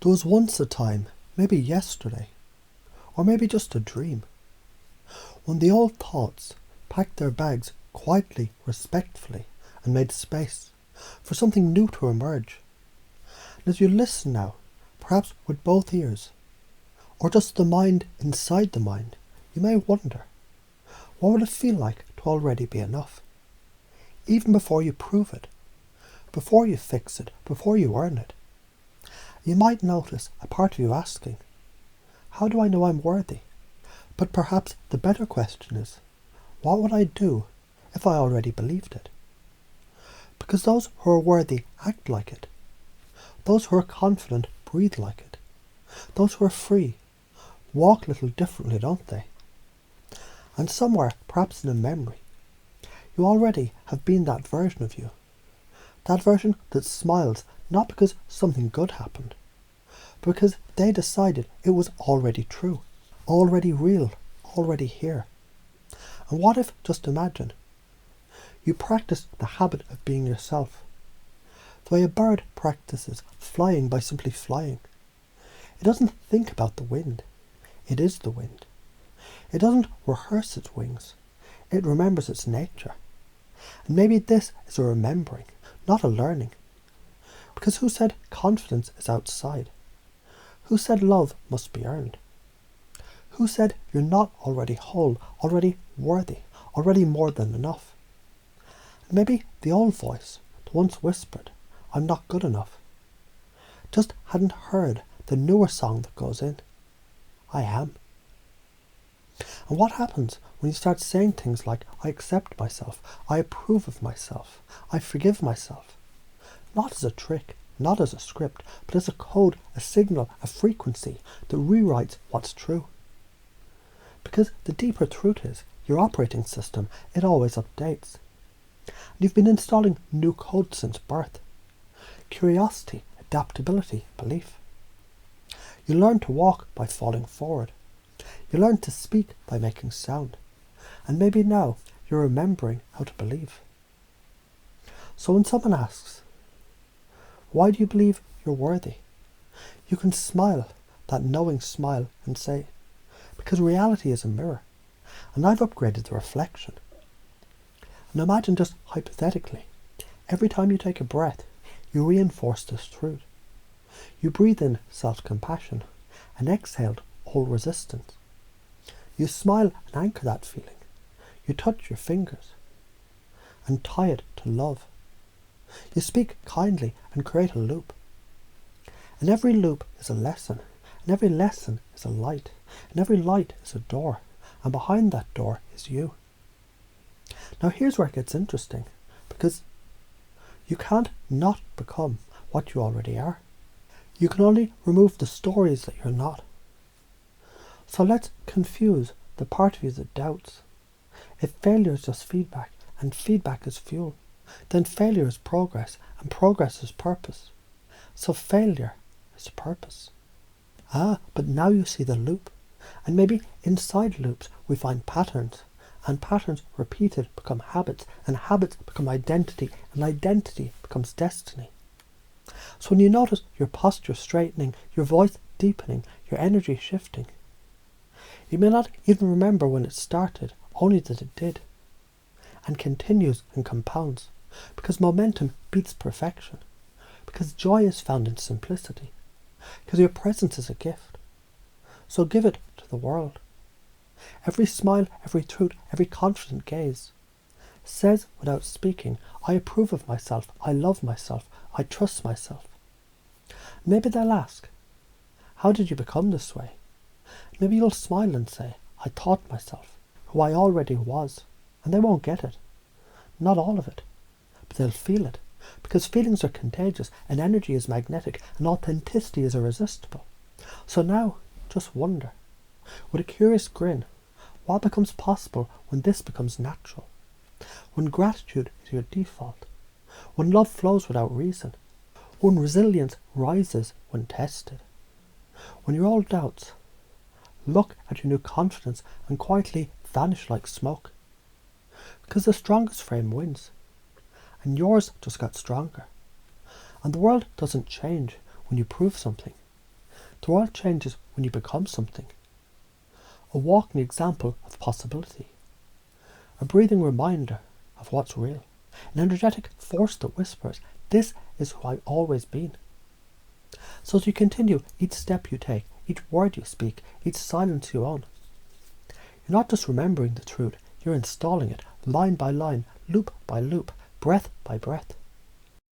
There was once a time, maybe yesterday, or maybe just a dream, when the old thoughts packed their bags quietly, respectfully, and made space for something new to emerge. And as you listen now, perhaps with both ears, or just the mind inside the mind, you may wonder, what would it feel like to already be enough? Even before you prove it, before you fix it, before you earn it. You might notice a part of you asking, how do I know I'm worthy? But perhaps the better question is, what would I do if I already believed it? Because those who are worthy act like it. Those who are confident breathe like it. Those who are free walk a little differently, don't they? And somewhere, perhaps in a memory, you already have been that version of you. That version that smiles not because something good happened, but because they decided it was already true, already real, already here. And what if, just imagine, you practice the habit of being yourself, the way a bird practices flying by simply flying. It doesn't think about the wind, it is the wind. It doesn't rehearse its wings, it remembers its nature. And maybe this is a remembering, not a learning. Because who said confidence is outside? Who said love must be earned? Who said you're not already whole, already worthy, already more than enough? And maybe the old voice that once whispered, I'm not good enough, just hadn't heard the newer song that goes in, I am. And what happens when you start saying things like, I accept myself, I approve of myself, I forgive myself? Not as a trick, not as a script, but as a code, a signal, a frequency that rewrites what's true. Because the deeper truth is, your operating system, it always updates. And you've been installing new code since birth. Curiosity, adaptability, belief. You learn to walk by falling forward. You learn to speak by making sound. And maybe now you're remembering how to believe. So when someone asks, why do you believe you're worthy? You can smile, that knowing smile, and say, because reality is a mirror, and I've upgraded the reflection. And imagine just hypothetically, every time you take a breath, you reinforce this truth. You breathe in self-compassion and exhale all resistance. You smile and anchor that feeling. You touch your fingers and tie it to love. You speak kindly and create a loop. And every loop is a lesson, and every lesson is a light, and every light is a door, and behind that door is you. Now here's where it gets interesting, because you can't not become what you already are. You can only remove the stories that you're not. So let's confuse the part of you that doubts. If failure is just feedback, and feedback is fuel, then failure is progress, and progress is purpose. So failure is purpose. But now you see the loop. And maybe inside loops we find patterns, and patterns repeated become habits, and habits become identity, and identity becomes destiny. So when you notice your posture straightening, your voice deepening, your energy shifting, you may not even remember when it started, only that it did, and continues and compounds, because momentum beats perfection, because joy is found in simplicity, because your presence is a gift. So give it to the world. Every smile, every truth, every confident gaze says without speaking, I approve of myself, I love myself, I trust myself. Maybe they'll ask, how did you become this way? Maybe you'll smile and say, I taught myself, who I already was, and they won't get it. Not all of it, but they'll feel it, because feelings are contagious, and energy is magnetic, and authenticity is irresistible. So now, just wonder, with a curious grin, what becomes possible when this becomes natural? When gratitude is your default, when love flows without reason, when resilience rises when tested, when your old doubts look at your new confidence and quietly vanish like smoke. Because the strongest frame wins, and yours just got stronger. And the world doesn't change when you prove something. The world changes when you become something. A walking example of possibility. A breathing reminder of what's real. An energetic force that whispers, this is who I've always been. So as you continue, each step you take, each word you speak, each silence you own, you're not just remembering the truth, you're installing it, line by line, loop by loop, breath by breath.